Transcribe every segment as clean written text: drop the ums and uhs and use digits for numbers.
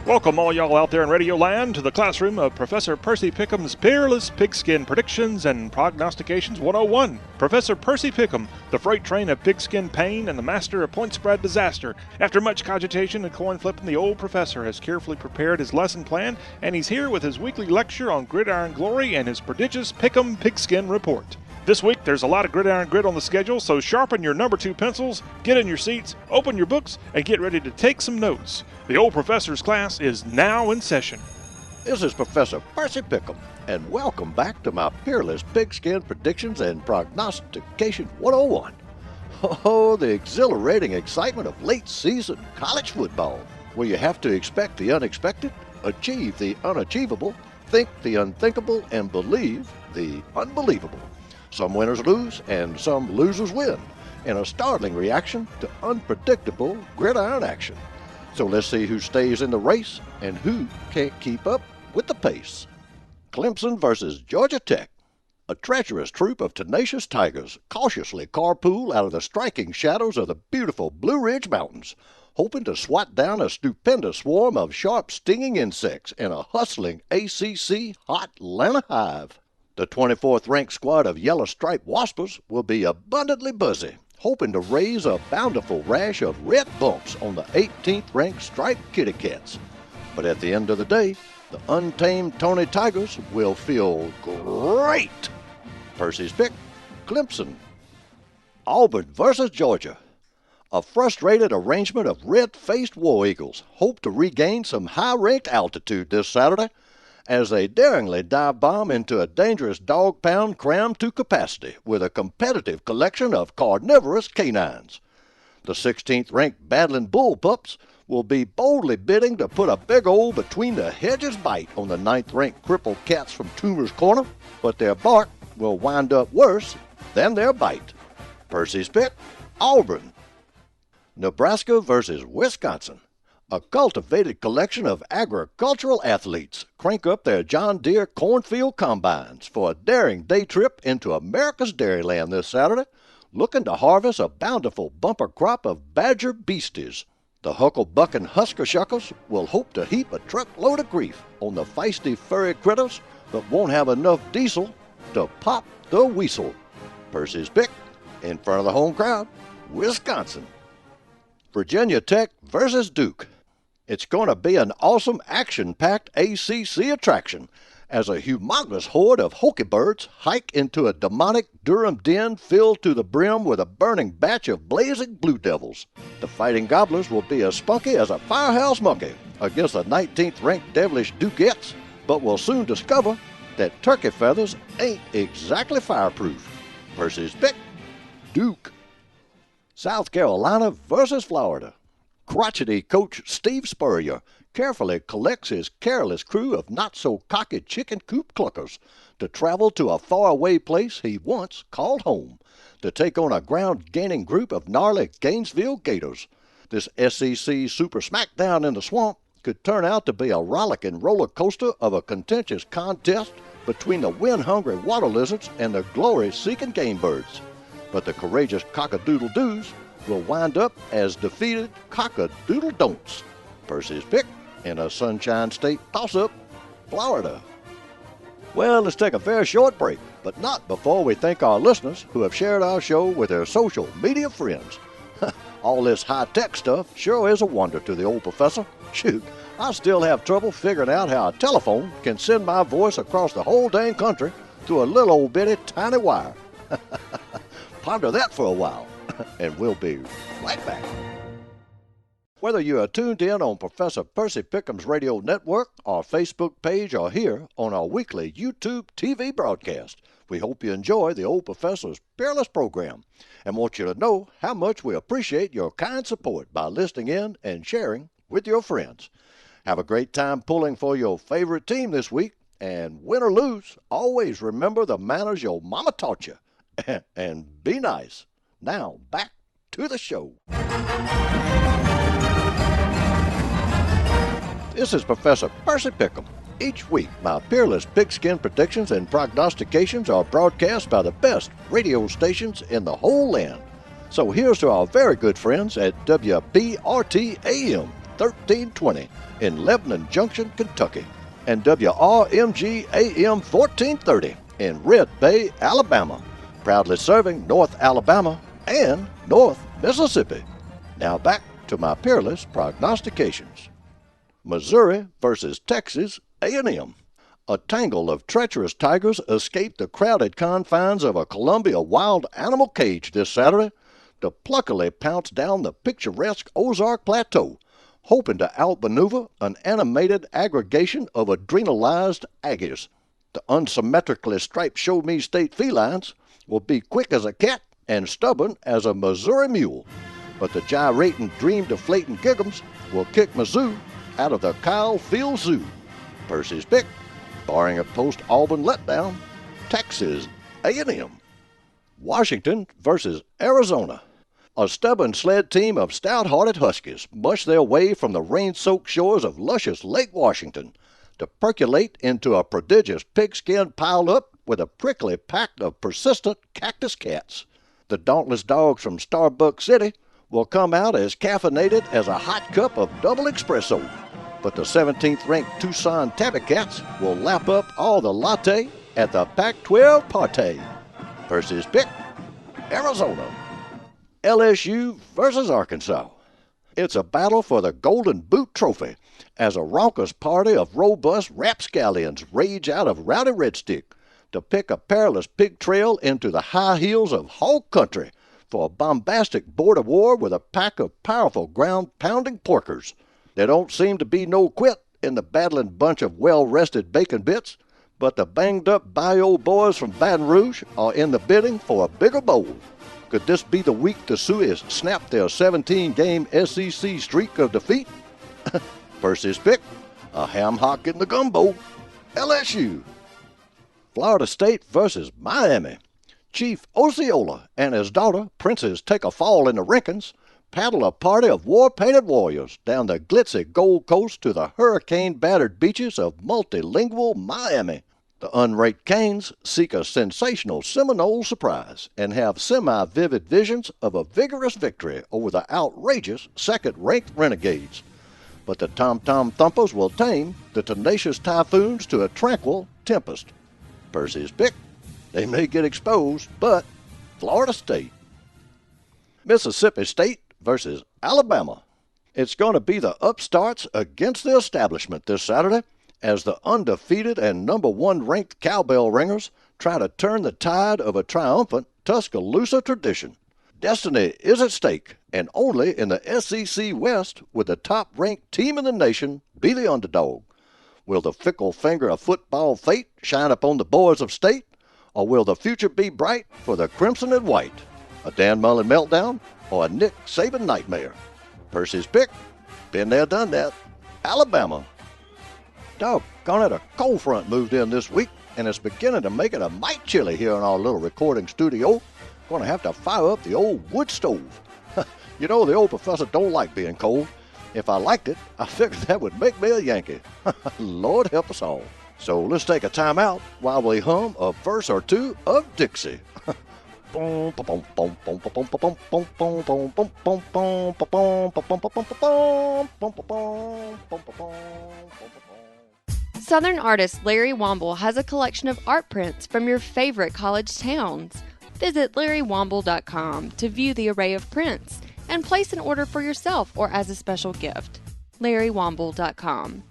Welcome all y'all out there in Radio Land to the classroom of Professor Percy Pickem's Peerless Pigskin Predictions and Prognostications 101. Professor Percy Pickem, the freight train of pigskin pain and the master of point spread disaster. After much cogitation and coin flipping, the old professor has carefully prepared his lesson plan, and he's here with his weekly lecture on gridiron glory and his prodigious Pickem Pigskin Report. This week, there's a lot of gridiron grit on the schedule, so sharpen your number 2 pencils, get in your seats, open your books, and get ready to take some notes. The old professor's class is now in session. This is Professor Percy Pickem, and welcome back to my Peerless Pigskin Predictions and Prognostications 101. Oh, the exhilarating excitement of late season college football, where you have to expect the unexpected, achieve the unachievable, think the unthinkable, and believe the unbelievable. Some winners lose, and some losers win, in a startling reaction to unpredictable gridiron action. So let's see who stays in the race and who can't keep up with the pace. Clemson versus Georgia Tech. A treacherous troop of tenacious tigers cautiously carpool out of the striking shadows of the beautiful Blue Ridge Mountains, hoping to swat down a stupendous swarm of sharp stinging insects in a hustling ACC hot Atlanta hive. The 24th ranked squad of yellow-striped waspers will be abundantly buzzy, hoping to raise a bountiful rash of red bumps on the 18th ranked striped kitty cats. But at the end of the day, the untamed Tony Tigers will feel great. Percy's pick, Clemson. Auburn versus Georgia. A frustrated arrangement of red-faced war eagles hope to regain some high-ranked altitude this Saturday as they daringly dive bomb into a dangerous dog pound crammed to capacity with a competitive collection of carnivorous canines. The 16th ranked battling bull pups will be boldly bidding to put a big old between the hedges bite on the 9th ranked crippled cats from Toomer's Corner, but their bark will wind up worse than their bite. Percy's pick, Auburn. Nebraska versus Wisconsin. A cultivated collection of agricultural athletes crank up their John Deere cornfield combines for a daring day trip into America's Dairyland this Saturday, looking to harvest a bountiful bumper crop of badger beasties. The huckle-bucking husker shuckers will hope to heap a truckload of grief on the feisty furry critters, but won't have enough diesel to pop the weasel. Percy's pick, in front of the home crowd, Wisconsin. Virginia Tech versus Duke. It's going to be an awesome action-packed ACC attraction as a humongous horde of hokey-birds hike into a demonic Durham den filled to the brim with a burning batch of blazing blue devils. The Fighting Gobblers will be as spunky as a firehouse monkey against the 19th ranked devilish Dukettes, but will soon discover that turkey feathers ain't exactly fireproof. Percy's pick, Duke. South Carolina versus Florida. Crotchety coach Steve Spurrier carefully collects his careless crew of not-so-cocky chicken coop cluckers to travel to a faraway place he once called home to take on a ground-gaining group of gnarly Gainesville Gators. This SEC Super Smackdown in the Swamp could turn out to be a rollicking roller coaster of a contentious contest between the wind-hungry water lizards and the glory-seeking game birds. But the courageous cockadoodle-doos will wind up as defeated cockadoodle-don'ts. Percy's pick in a Sunshine State toss-up, Florida. Well, let's take a very short break, but not before we thank our listeners who have shared our show with their social media friends. All this high-tech stuff sure is a wonder to the old professor. Shoot, I still have trouble figuring out how a telephone can send my voice across the whole dang country through a little old bitty tiny wire. Ponder that for a while, and we'll be right back. Whether you are tuned in on Professor Percy Pickem's radio network, our Facebook page, or here on our weekly YouTube TV broadcast, we hope you enjoy the old professor's Peerless program and want you to know how much we appreciate your kind support by listening in and sharing with your friends. Have a great time pulling for your favorite team this week, and win or lose, always remember the manners your mama taught you. And be nice. Now, back to the show. This is Professor Percy Pickem. Each week, my Peerless Pigskin Predictions and Prognostications are broadcast by the best radio stations in the whole land. So here's to our very good friends at WBRT AM, 1320 in Lebanon Junction, Kentucky, and WRMG AM 1430 in Red Bay, Alabama, proudly serving North Alabama and North Mississippi. Now back to my peerless prognostications. Missouri versus Texas A&M. A tangle of treacherous tigers escaped the crowded confines of a Columbia wild animal cage this Saturday to pluckily pounce down the picturesque Ozark Plateau, hoping to outmaneuver an animated aggregation of adrenalized aggies. The unsymmetrically striped Show Me State felines will be quick as a cat and stubborn as a Missouri mule, but the gyrating, dream-deflating Giggums will kick Mizzou out of the Kyle Field Zoo. Percy's pick, barring a post-Auburn letdown, Texas A&M. Washington versus Arizona. A stubborn sled team of stout-hearted Huskies mush their way from the rain-soaked shores of luscious Lake Washington to percolate into a prodigious pigskin piled up with a prickly pack of persistent cactus cats. The dauntless dogs from Starbucks City will come out as caffeinated as a hot cup of double espresso, but the 17th-ranked Tucson Tabby Cats will lap up all the latte at the Pac-12 party. Percy's pick, Arizona. LSU versus Arkansas. It's a battle for the Golden Boot Trophy as a raucous party of robust rapscallions rage out of Rowdy Red Stick to pick a perilous pig trail into the high hills of hog country for a bombastic border war with a pack of powerful ground-pounding porkers. There don't seem to be no quit in the battling bunch of well-rested bacon bits, but the banged-up Bayou boys from Baton Rouge are in the bidding for a bigger bowl. Could this be the week the Sueys snap their 17-game SEC streak of defeat? Percy's pick, a ham hock in the gumbo, LSU. Florida State versus Miami. Chief Osceola and his daughter, Princess Take a Fall in the Rinkins, paddle a party of war-painted warriors down the glitzy Gold Coast to the hurricane-battered beaches of multilingual Miami. The unraked Canes seek a sensational Seminole surprise and have semi-vivid visions of a vigorous victory over the outrageous second-ranked Renegades. But the Tom-Tom Thumpers will tame the tenacious Typhoons to a tranquil Tempest. Percy's pick, they may get exposed, but Florida State. Mississippi State versus Alabama. It's going to be the upstarts against the establishment this Saturday as the undefeated and number 1 ranked Cowbell Ringers try to turn the tide of a triumphant Tuscaloosa tradition. Destiny is at stake, and only in the SEC West would the top-ranked team in the nation be the underdog. Will the fickle finger of football fate shine upon the boys of state, or will the future be bright for the crimson and white? A Dan Mullen meltdown or a Nick Saban nightmare? Percy's pick, been there, done that, Alabama. Doggone it, a cold front moved in this week, and it's beginning to make it a mite chilly here in our little recording studio. Going to have to fire up the old wood stove. You know, the old professor don't like being cold. If I liked it, I figured that would make me a Yankee. Lord help us all. So let's take a time out while we hum a verse or two of Dixie. Southern artist Larry Womble has a collection of art prints from your favorite college towns. Visit LarryWomble.com to view the array of prints and place an order for yourself or as a special gift. LarryWomble.com.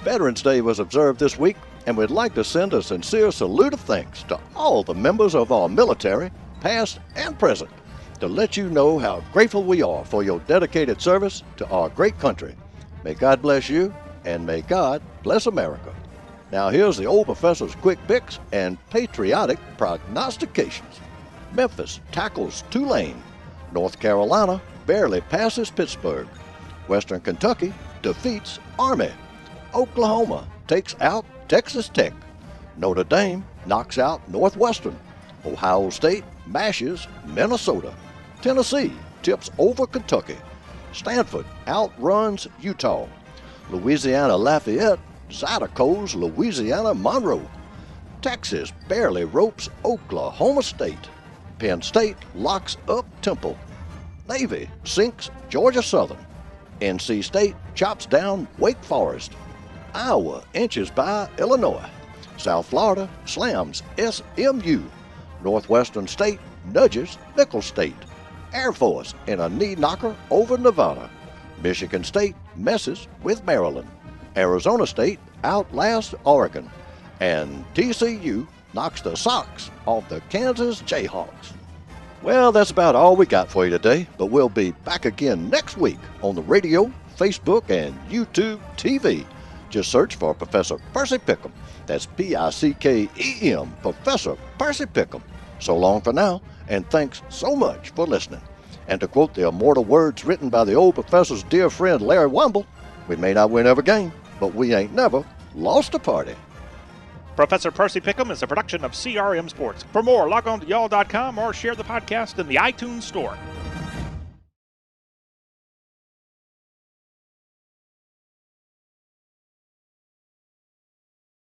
Veterans Day was observed this week, and we'd like to send a sincere salute of thanks to all the members of our military, past and present, to let you know how grateful we are for your dedicated service to our great country. May God bless you, and may God bless America. Now here's the old professor's quick picks and patriotic prognostications. Memphis tackles Tulane. North Carolina barely passes Pittsburgh. Western Kentucky defeats Army. Oklahoma takes out Texas Tech. Notre Dame knocks out Northwestern. Ohio State mashes Minnesota. Tennessee tips over Kentucky. Stanford outruns Utah. Louisiana Lafayette Zydeco's Louisiana Monroe. Texas barely ropes Oklahoma State. Penn State locks up Temple. Navy sinks Georgia Southern. NC State chops down Wake Forest. Iowa inches by Illinois. South Florida slams SMU. Northwestern State nudges Nicholls State. Air Force in a knee knocker over Nevada. Michigan State messes with Maryland. Arizona State outlasts Oregon. And TCU knocks the socks off the Kansas Jayhawks. Well, that's about all we got for you today, but we'll be back again next week on the radio, Facebook, and YouTube TV. Just search for Professor Percy Pickem. That's P-I-C-K-E-M, Professor Percy Pickem. So long for now, and thanks so much for listening. And to quote the immortal words written by the old professor's dear friend Larry Womble, we may not win every game, but we ain't never lost a party. Professor Percy Pickem is a production of CRM Sports. For more, log on to y'all.com or share the podcast in the iTunes Store.